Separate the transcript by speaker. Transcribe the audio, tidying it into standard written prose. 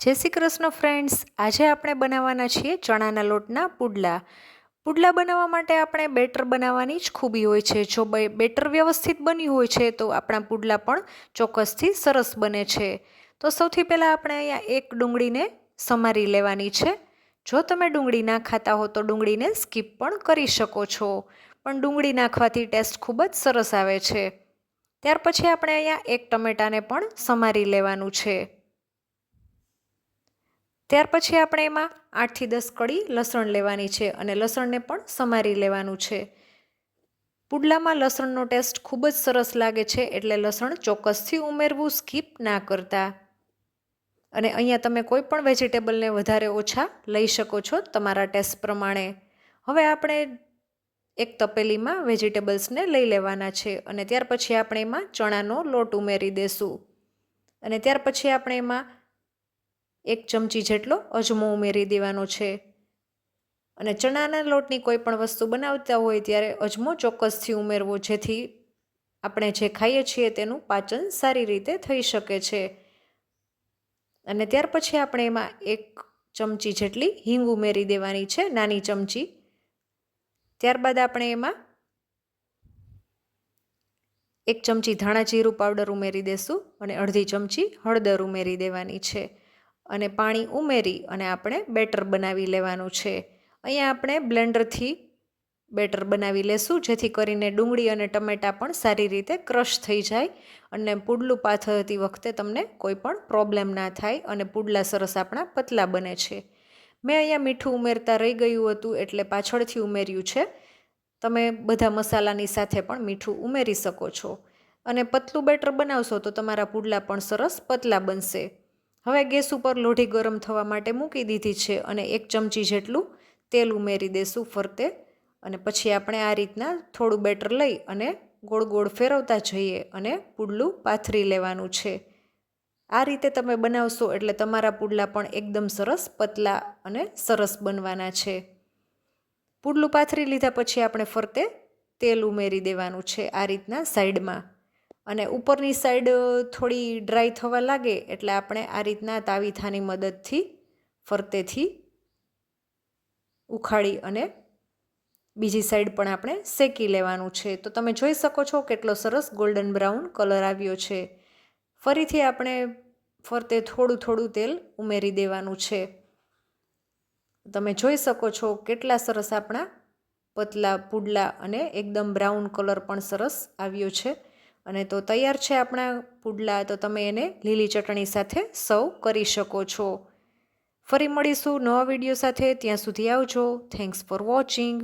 Speaker 1: જય શ્રી કૃષ્ણ ફ્રેન્ડ્સ, આજે આપણે બનાવવાના છીએ ચણાના લોટના પુડલા. પુડલા બનાવવા માટે આપણે બેટર બનાવવાની જ ખૂબી હોય છે. જો બેટર વ્યવસ્થિત બન્યું હોય છે તો આપણા પુડલા પણ ચોક્કસથી સરસ બને છે. તો સૌથી પહેલાં આપણે અહીંયા એક ડુંગળીને સમારી લેવાની છે. જો તમે ડુંગળી ના ખાતા હો તો ડુંગળીને સ્કીપ પણ કરી શકો છો, પણ ડુંગળી નાખવાથી ટેસ્ટ ખૂબ જ સરસ આવે છે. ત્યાર પછી આપણે અહીંયા એક ટમેટાને પણ સમારી લેવાનું છે. ત્યાર પછી આપણે એમાં 8 થી 10 કળી લસણ લેવાની છે અને લસણને પણ સમારી લેવાનું છે. પુડલામાં લસણનો ટેસ્ટ ખૂબ જ સરસ લાગે છે, એટલે લસણ ચોક્કસથી ઉમેરવું, સ્કીપ ના કરતા. અને અહીંયા તમે કોઈ પણ વેજીટેબલને વધારે ઓછા લઈ શકો છો તમારા ટેસ્ટ પ્રમાણે. હવે આપણે એક તપેલીમાં વેજીટેબલ્સને લઈ લેવાના છે અને ત્યાર પછી આપણે એમાં ચણાનો લોટ ઉમેરી દેશું. અને ત્યાર પછી આપણે એમાં 1 ચમચી જેટલો અજમો ઉમેરી દેવાનો છે. અને ચણાના લોટની કોઈ પણ વસ્તુ બનાવતા હોય ત્યારે અજમો ચોક્કસથી ઉમેરવો, જેથી આપણે જે ખાઈએ છીએ તેનું પાચન સારી રીતે થઈ શકે છે. અને ત્યાર પછી આપણે એમાં 1 ચમચી જેટલી હિંગ ઉમેરી દેવાની છે, નાની ચમચી. ત્યારબાદ આપણે એમાં 1 ચમચી ધાણા જીરું પાવડર ઉમેરી દેશું અને અડધી ચમચી હળદર ઉમેરી દેવાની છે. અને પાણી ઉમેરી અને આપણે બેટર બનાવી લેવાનું છે. અહીંયા આપણે બ્લેન્ડરથી બેટર બનાવી લેશું, જેથી કરીને ડુંગળી અને ટમેટાં પણ સારી રીતે ક્રશ થઈ જાય અને પુડલું પાથરતી વખતે તમને કોઈ પણ પ્રોબ્લેમ ના થાય અને પુડલા સરસ આપણા પતલા બને છે. મેં અહીંયા મીઠું ઉમેરતા રહી ગયું હતું એટલે પાછળથી ઉમેર્યું છે. તમે બધા મસાલાની સાથે પણ મીઠું ઉમેરી શકો છો. અને પતલું બેટર બનાવશો તો તમારા પુડલા પણ સરસ પતલા બનશે. હવે ગેસ ઉપર લોઢી ગરમ થવા માટે મૂકી દીધી છે અને 1 ચમચી જેટલું તેલ ઉમેરી દેશું ફરતે. અને પછી આપણે આ રીતના થોડું બેટર લઈ અને ગોળ ગોળ ફેરવતા જઈએ અને પુડલું પાથરી લેવાનું છે. આ રીતે તમે બનાવશો એટલે તમારા પુડલા પણ એકદમ સરસ પતલા અને સરસ બનવાના છે. પુડલું પાથરી લીધા પછી આપણે ફરતે તેલ ઉમેરી દેવાનું છે આ રીતના સાઈડમાં. અને ઉપરની સાઈડ થોડી ડ્રાય થવા લાગે એટલે આપણે આ રીતના તાવીથાની મદદથી ફરતેથી ઉખાડી અને બીજી સાઈડ પણ આપણે શેકી લેવાનું છે. તો તમે જોઈ શકો છો કેટલો સરસ ગોલ્ડન બ્રાઉન કલર આવ્યો છે. ફરીથી આપણે ફરતે થોડું થોડું તેલ ઉમેરી દેવાનું છે. તમે જોઈ શકો છો કેટલા સરસ આપણા પતલા પુડલા અને એકદમ બ્રાઉન કલર પણ સરસ આવ્યો છે. અને તો તૈયાર છે આપણા પુડલા. તો તમે એને લીલી ચટણી સાથે સર્વ કરી શકો છો. ફરી મળીશું નવા વિડીયો સાથે. ત્યાં સુધી આવજો. Thanks for watching.